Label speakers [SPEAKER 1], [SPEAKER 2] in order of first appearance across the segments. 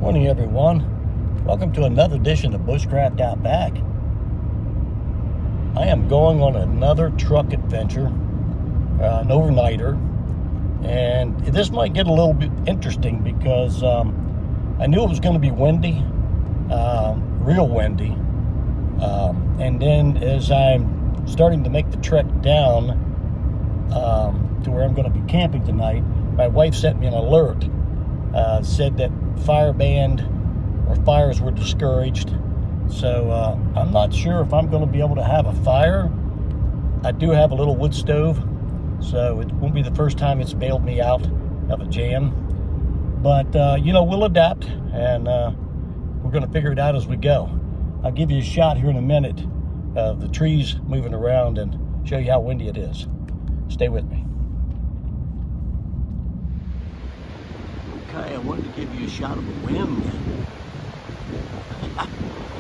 [SPEAKER 1] Morning, everyone. Welcome to another edition of Bushcraft Outback. I am going on another truck adventure, an overnighter, and this might get a little bit interesting because I knew it was going to be windy, real windy, and then as I'm starting to make the trek down to where I'm going to be camping tonight, my wife sent me an alert. Said that fires were discouraged. So I'm not sure if I'm going to be able to have a fire. I do have a little wood stove, so it won't be the first time it's bailed me out of a jam. But, we'll adapt, and we're going to figure it out as we go. I'll give you a shot here in a minute of the trees moving around and show you how windy it is. Stay with me. Okay, I wanted to give you a shot of the wind.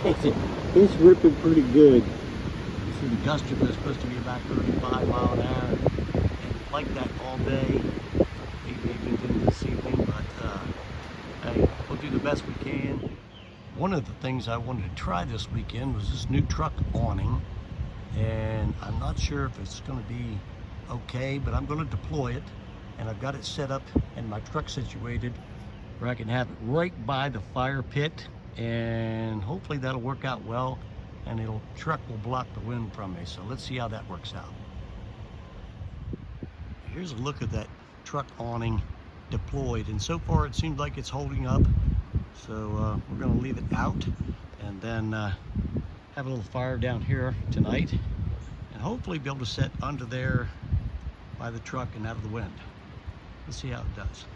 [SPEAKER 1] It's ripping pretty good. You see the gust is supposed to be about 35 mile an hour. And like that all day, maybe even into this evening, but hey, we'll do the best we can. One of the things I wanted to try this weekend was this new truck awning, and I'm not sure if it's going to be okay, but I'm going to deploy it, and I've got it set up and my truck situated where I can have it right by the fire pit, and hopefully that'll work out well, and truck will block the wind from me. So let's see how that works out. Here's a look at that truck awning deployed, and so far it seems like it's holding up. So we're going to leave it out and then have a little fire down here tonight, and hopefully be able to sit under there by the truck and out of the wind. Let's see how it does.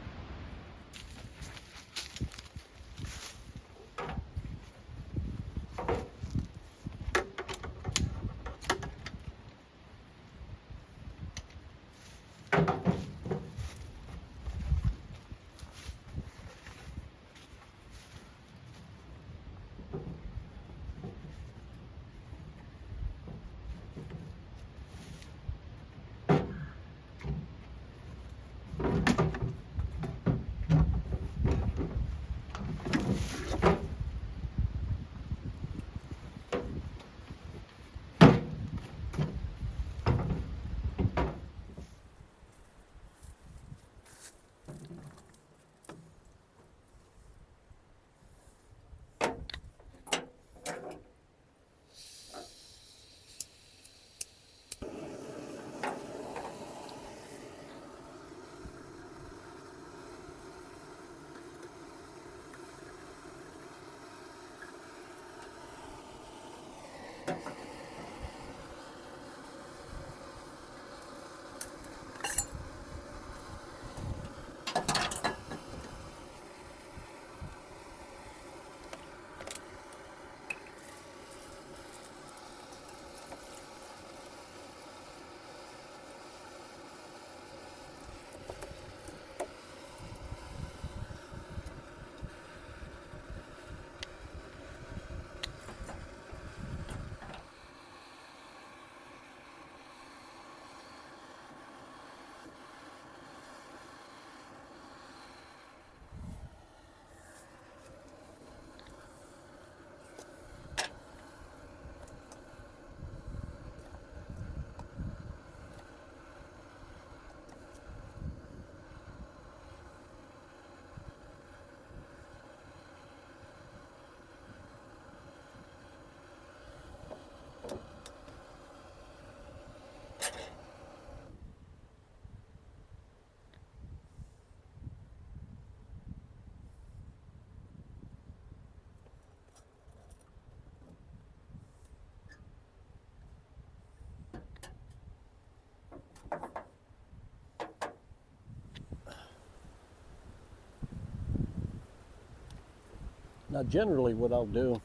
[SPEAKER 1] Now, generally what I'll do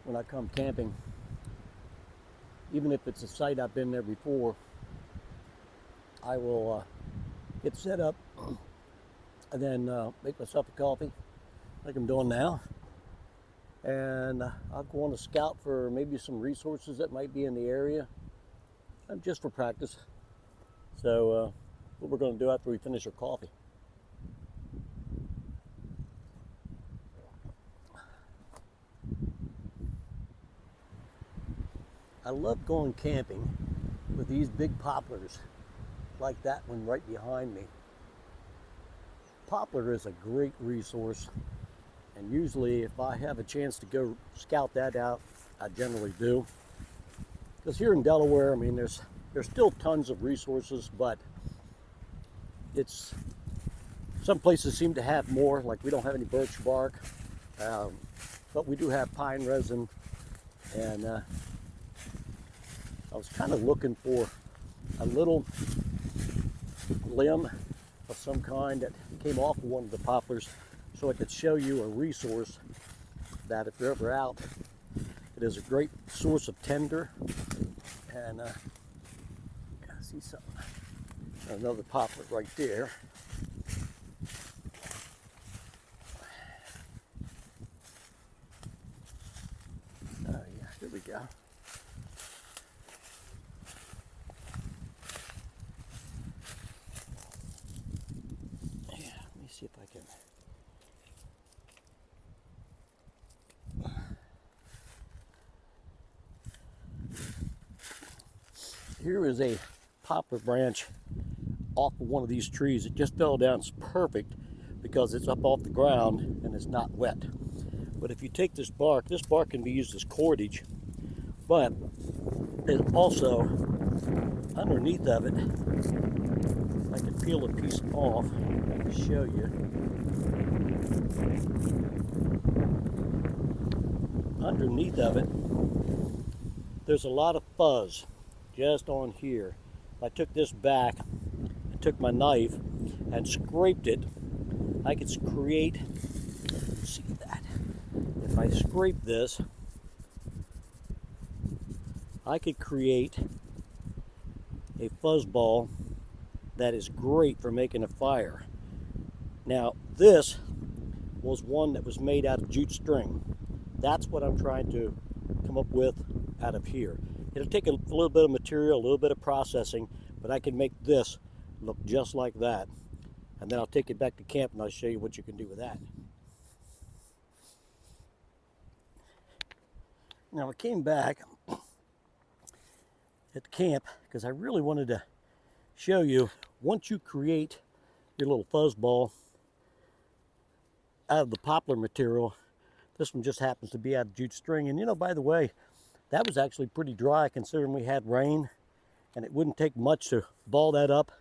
[SPEAKER 1] when I come camping, even if it's a site I've been there before, I will get set up and then make myself a coffee like I'm doing now, and I'll go on a scout for maybe some resources that might be in the area, just for practice. So what we're going to do after we finish our coffee. I love going camping with these big poplars like that one right behind me. Poplar is a great resource, and usually if I have a chance to go scout that out, I generally do. Because here in Delaware, I mean, there's still tons of resources, but it's some places seem to have more. Like we don't have any birch bark, but we do have pine resin, and I was kind of looking for a little limb of some kind that came off of one of the poplars so I could show you a resource that if you're ever out, it is a great source of tinder. And I see something, another poplar right there. Oh yeah, here we go. See if I can. Here is a poplar branch off of one of these trees. It just fell down. It's perfect because it's up off the ground and it's not wet. But if you take this bark can be used as cordage, but it also, underneath of it, I can peel a piece off to show you. Underneath of it, there's a lot of fuzz just on here. If I took this back and took my knife and scraped it, I could create, see that? If I scrape this, I could create a fuzz ball that is great for making a fire. Now, this was one that was made out of jute string. That's what I'm trying to come up with out of here. It'll take a little bit of material, a little bit of processing, but I can make this look just like that. And then I'll take it back to camp and I'll show you what you can do with that. Now I came back at camp because I really wanted to show you, once you create your little fuzz ball out of the poplar material, this one just happens to be out of jute string. And you know, by the way, that was actually pretty dry considering we had rain, and it wouldn't take much to ball that up.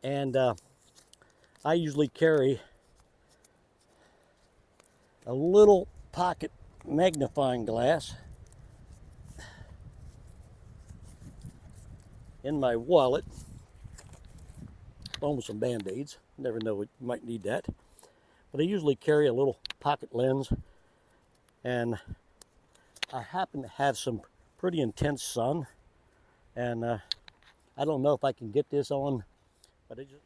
[SPEAKER 1] And I usually carry a little pocket magnifying glass in my wallet, along with some band-aids. Never know, you might need that. But I usually carry a little pocket lens, and I happen to have some pretty intense sun, and I don't know if I can get this on, but it just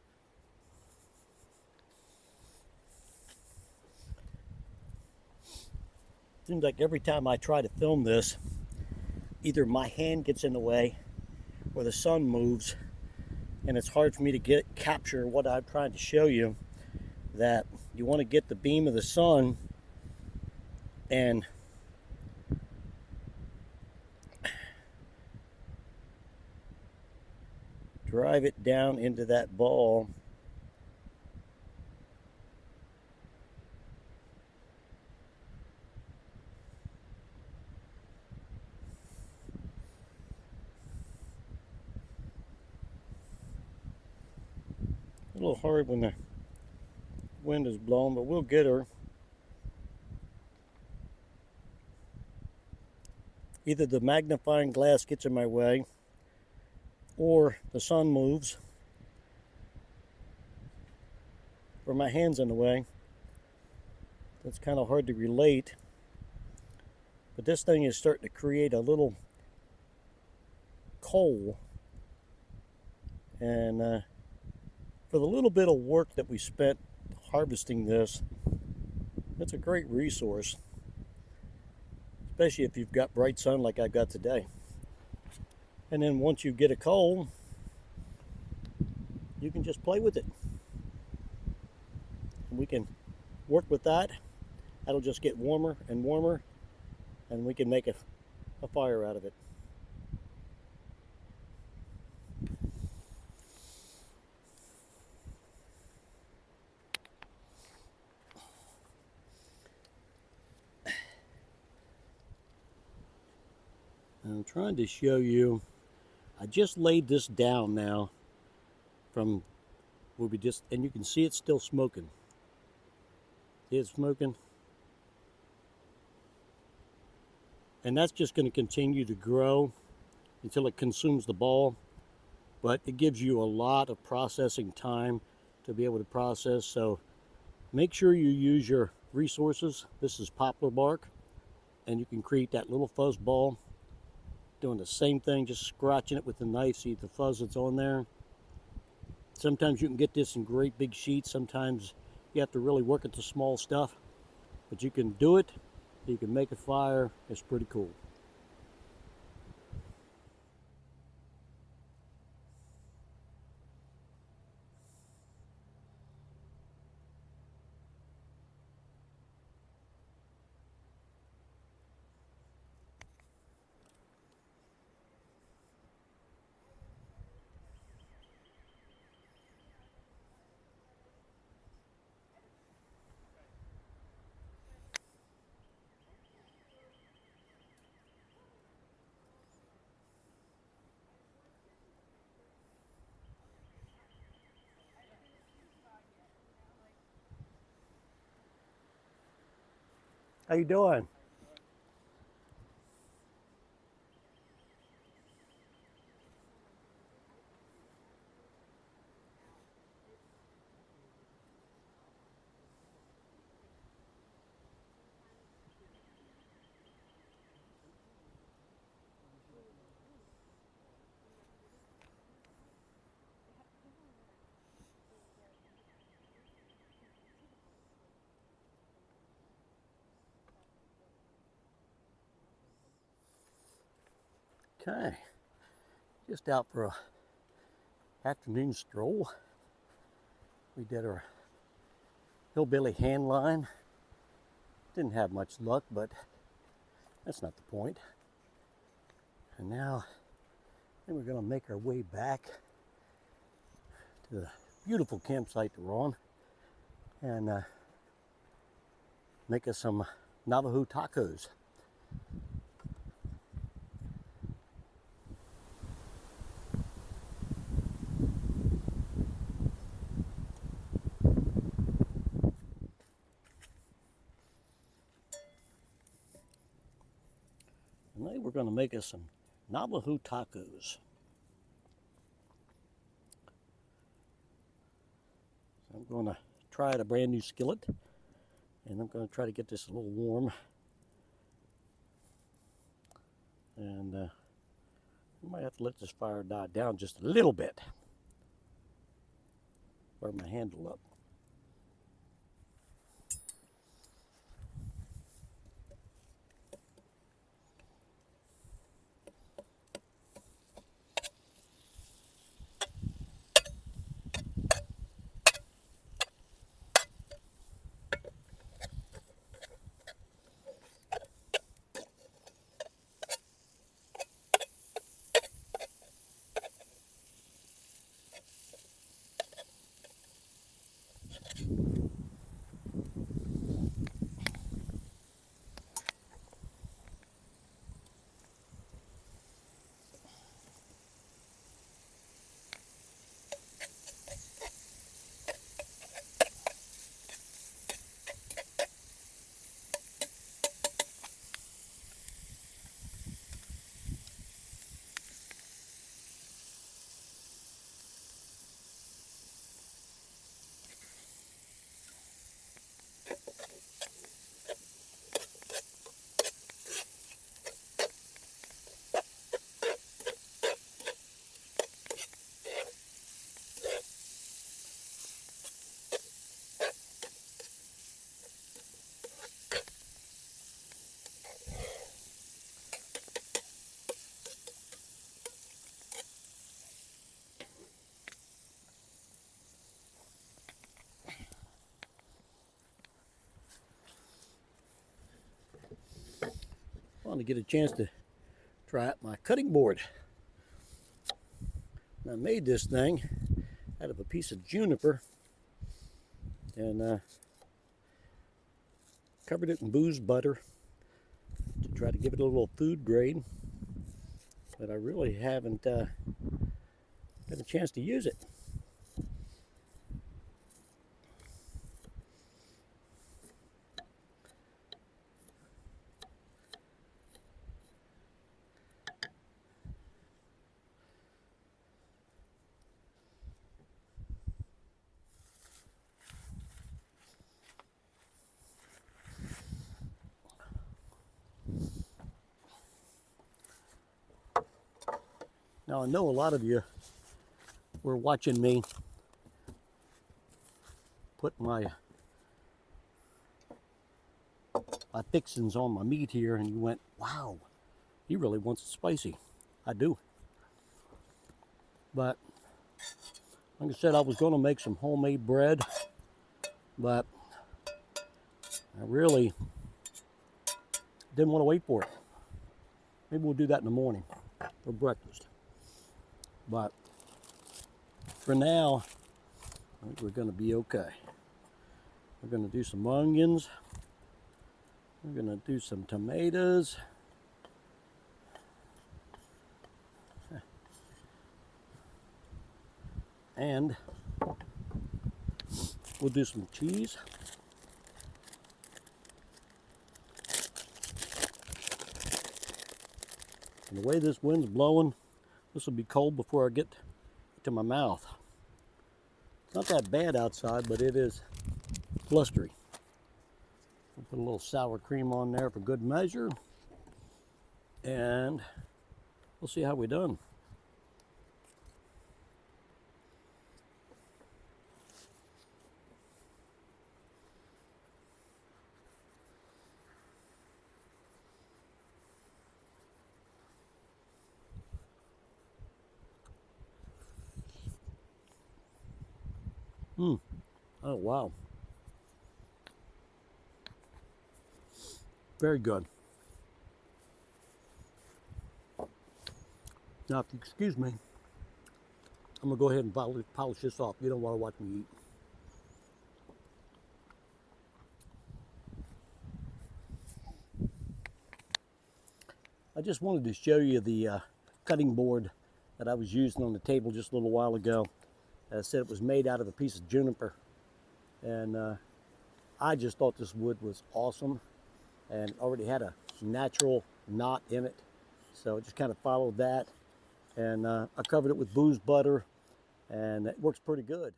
[SPEAKER 1] seems like every time I try to film this, either my hand gets in the way or the sun moves, and it's hard for me to capture what I'm trying to show you. That you want to get the beam of the sun and drive it down into that ball. A little hard when the wind is blowing, but we'll get her. Either the magnifying glass gets in my way, or the sun moves, or my hand's in the way. That's kind of hard to relate. But this thing is starting to create a little coal. And for the little bit of work that we spent harvesting this, it's a great resource, especially if you've got bright sun like I've got today. And then once you get a coal, you can just play with it. We can work with that. That'll just get warmer and warmer, and we can make a fire out of it. I'm trying to show you, I just laid this down now from where we just, and you can see it's still smoking. See it smoking? And that's just going to continue to grow until it consumes the ball. But it gives you a lot of processing time to be able to process. So make sure you use your resources. This is poplar bark, and you can create that little fuzz ball. Doing the same thing, just scratching it with the knife, see the fuzz that's on there. Sometimes you can get this in great big sheets. Sometimes you have to really work at the small stuff. But you can do it. You can make a fire. It's pretty cool. How you doing? Okay, just out for a afternoon stroll. We did our hillbilly hand line. Didn't have much luck, but that's not the point. And now I think we're going to make our way back to the beautiful campsite that we're on and make us some Navajo tacos. Tonight we're going to make us some Navajo tacos. So I'm going to try out a brand new skillet, and I'm going to try to get this a little warm. And I might have to let this fire die down just a little bit. Burn my handle up. I want to get a chance to try out my cutting board. And I made this thing out of a piece of juniper and covered it in booze butter to try to give it a little food grade. but I really haven't got a chance to use it. Now I know a lot of you were watching me put my fixings on my meat here, and you went, wow, he really wants it spicy. I do. But like I said, I was going to make some homemade bread, but I really didn't want to wait for it. Maybe we'll do that in the morning for breakfast. But for now, I think we're going to be okay. We're going to do some onions. We're going to do some tomatoes. And we'll do some cheese. And the way this wind's blowing, this will be cold before I get to my mouth. It's not that bad outside, but it is blustery. We'll put a little sour cream on there for good measure. And we'll see how we done. Oh, wow. Very good. Now, if you excuse me, I'm going to go ahead and polish this off. You don't want to watch me eat. I just wanted to show you the cutting board that I was using on the table just a little while ago. I said it was made out of a piece of juniper, and I just thought this wood was awesome, and already had a natural knot in it, so I just kind of followed that, and I covered it with booze butter, and it works pretty good.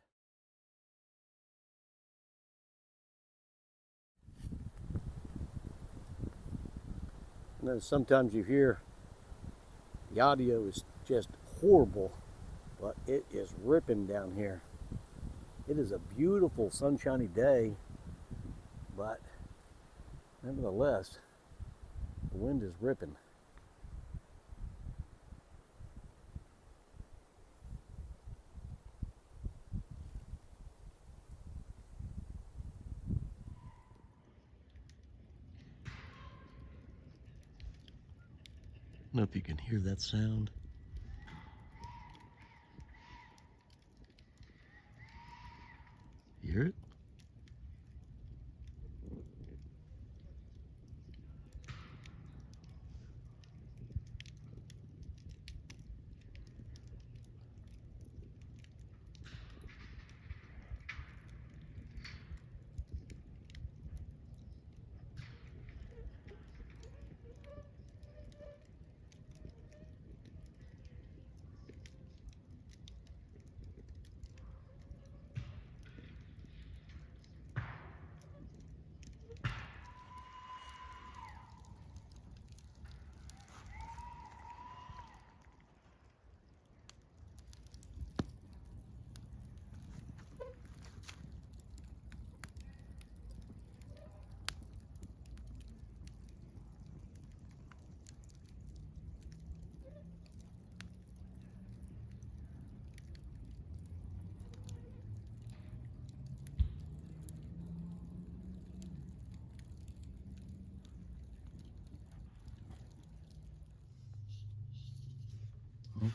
[SPEAKER 1] And then sometimes you hear the audio is just horrible, but it is ripping down here. It is a beautiful sunshiny day, but nevertheless, the wind is ripping. I don't know if you can hear that sound. You hear it?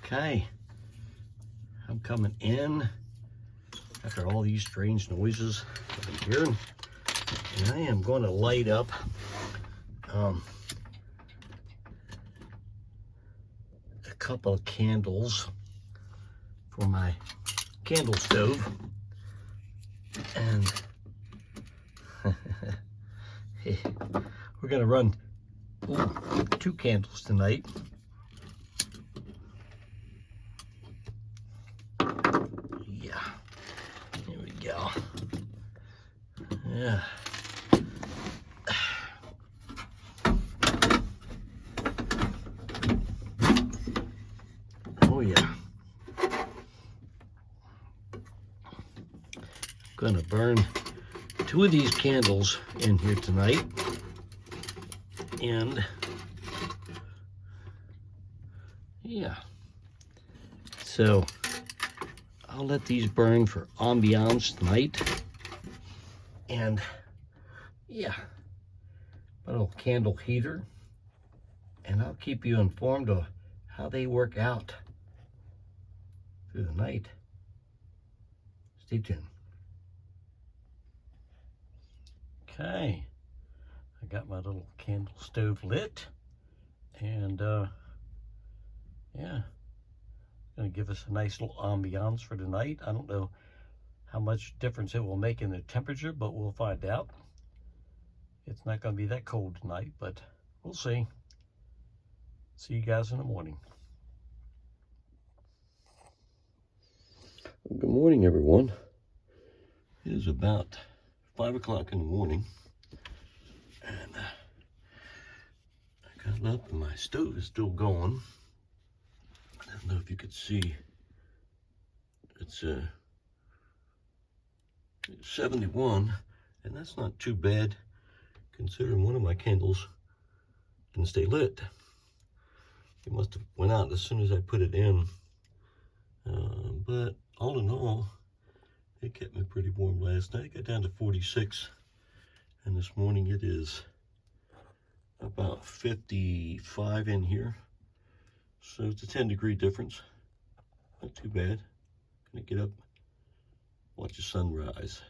[SPEAKER 1] Okay, I'm coming in after all these strange noises I've been hearing, and I am going to light up a couple of candles for my candle stove. And we're gonna run 2 candles tonight. Yeah, here we go. Yeah. Oh yeah. Gonna burn 2 of these candles in here tonight. And yeah. So I'll let these burn for ambiance tonight. And yeah, a little candle heater. And I'll keep you informed of how they work out through the night. Stay tuned. Okay, I got my little candle stove lit, and yeah, gonna give us a nice little ambiance for tonight. I don't know how much difference it will make in the temperature, but we'll find out. It's not gonna be that cold tonight, but we'll see. See you guys in the morning. Good morning, everyone. It is about 5 o'clock in the morning, and I got up and my stove is still going. I don't know if you could see. It's 71, and that's not too bad considering one of my candles didn't stay lit. It must have went out as soon as I put it in. But all in all, it kept me pretty warm last night. It got down to 46, and this morning it is about 55 in here. So it's a 10-degree difference. Not too bad. Gonna get up, watch the sunrise.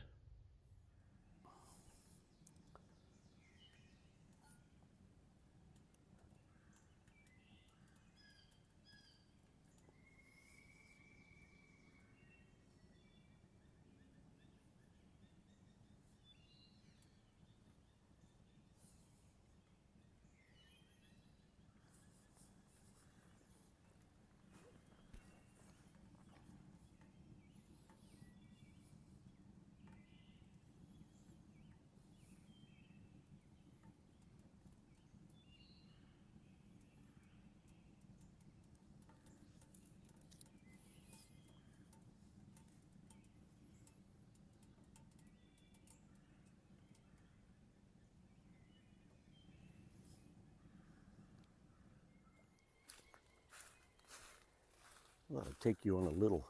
[SPEAKER 1] I'll take you on a little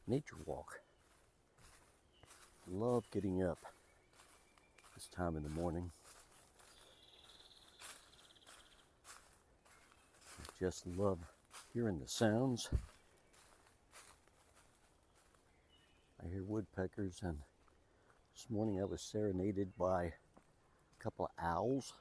[SPEAKER 1] nature walk. Love getting up this time in the morning. I just love hearing the sounds. I hear woodpeckers, and this morning I was serenaded by a couple of owls.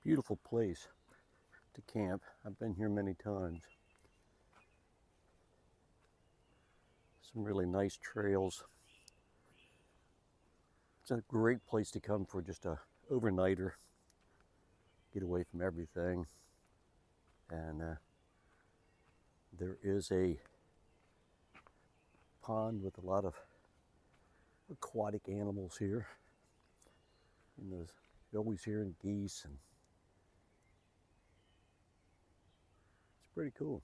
[SPEAKER 1] Beautiful place to camp. I've been here many times. Some really nice trails. It's a great place to come for just a overnighter. Get away from everything. And there is a pond with a lot of aquatic animals here. And you're always hearing geese, and it's pretty cool.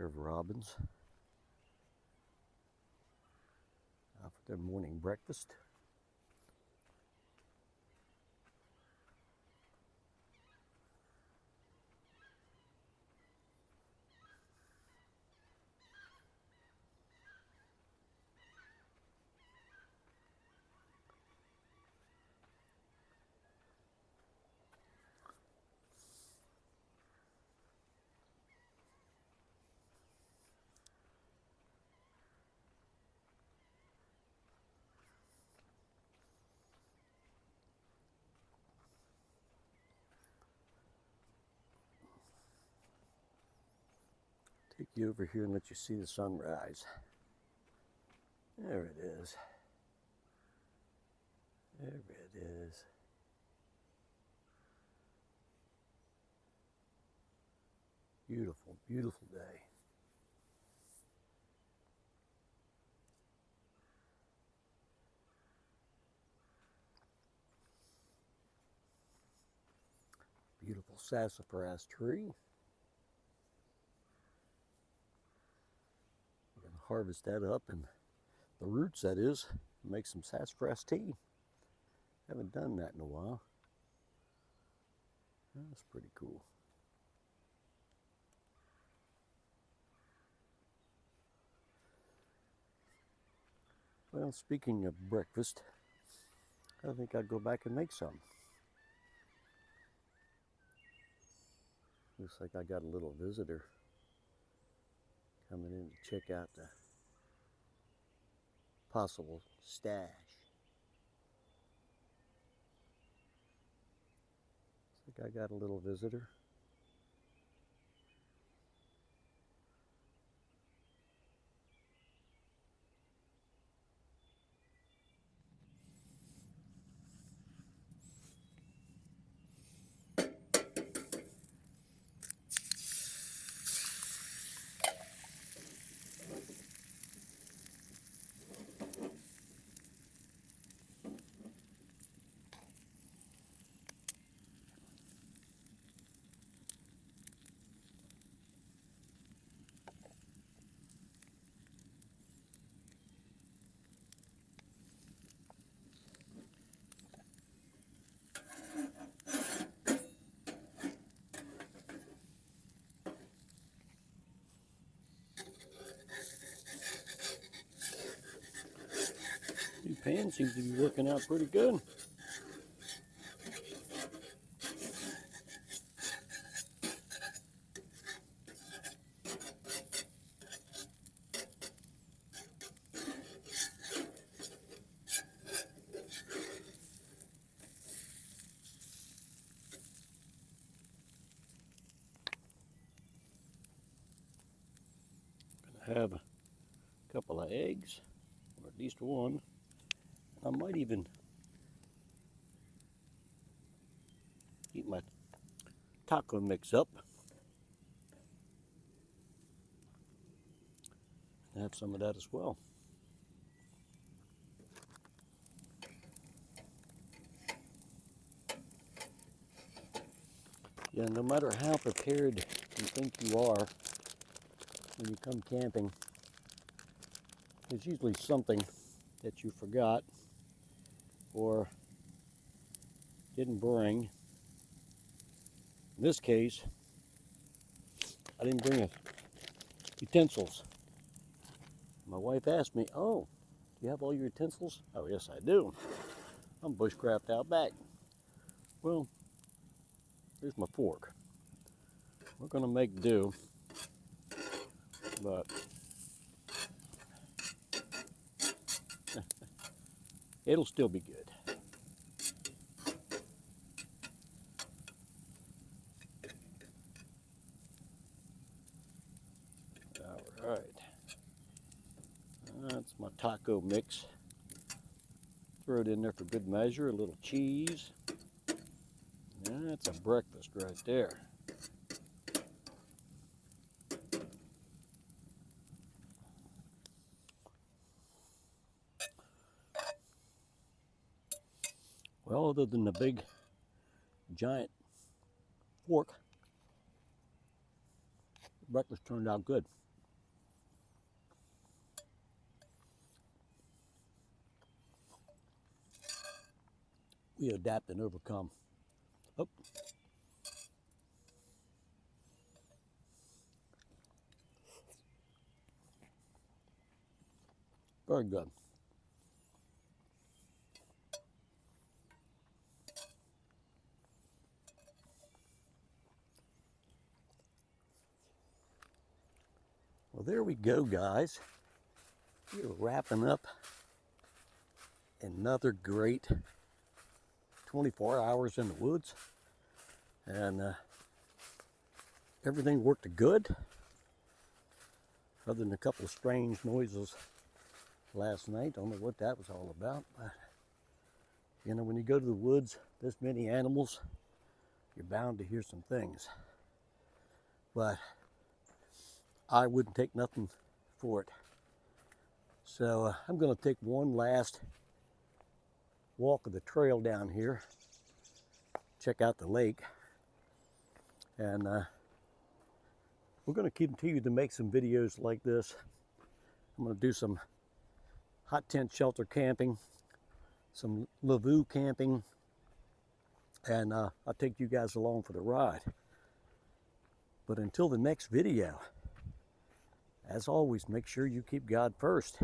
[SPEAKER 1] pair of robins for their morning breakfast. Take you over here and let you see the sunrise. There it is. There it is. Beautiful, beautiful day. Beautiful sassafras tree. We're going to harvest that up, and the roots, that is, make some sassafras tea. Haven't done that in a while. That's pretty cool. Well, speaking of breakfast, I think I'll go back and make some. Looks like I got a little visitor coming in to check out the possible stash. Looks like I got a little visitor. New pan seems to be working out pretty good. Gonna have a couple of eggs, or at least one. I might even heat my taco mix up. Have some of that as well. Yeah, no matter how prepared you think you are when you come camping, there's usually something that you forgot or didn't bring. In this case, I didn't bring utensils. My wife asked me, "Oh, do you have all your utensils?" Oh, yes, I do. I'm bushcraft out back. Well, here's my fork. We're gonna make do, but it'll still be good. All right. That's my taco mix. Throw it in there for good measure, a little cheese. That's a breakfast right there. Well, other than the big, giant fork, breakfast turned out good. we adapt and overcome. Oh. Very good. Well, there we go, guys. We're wrapping up another great 24 hours in the woods. And everything worked good, other than a couple of strange noises last night. Don't know what that was all about. But, you know, when you go to the woods, this many animals, you're bound to hear some things. But I wouldn't take nothing for it. So I'm going to take one last walk of the trail down here, check out the lake, and we're going to continue to make some videos like this. I'm going to do some hot tent shelter camping, some Lavoo camping, and I'll take you guys along for the ride. But until the next video, as always, make sure you keep God first.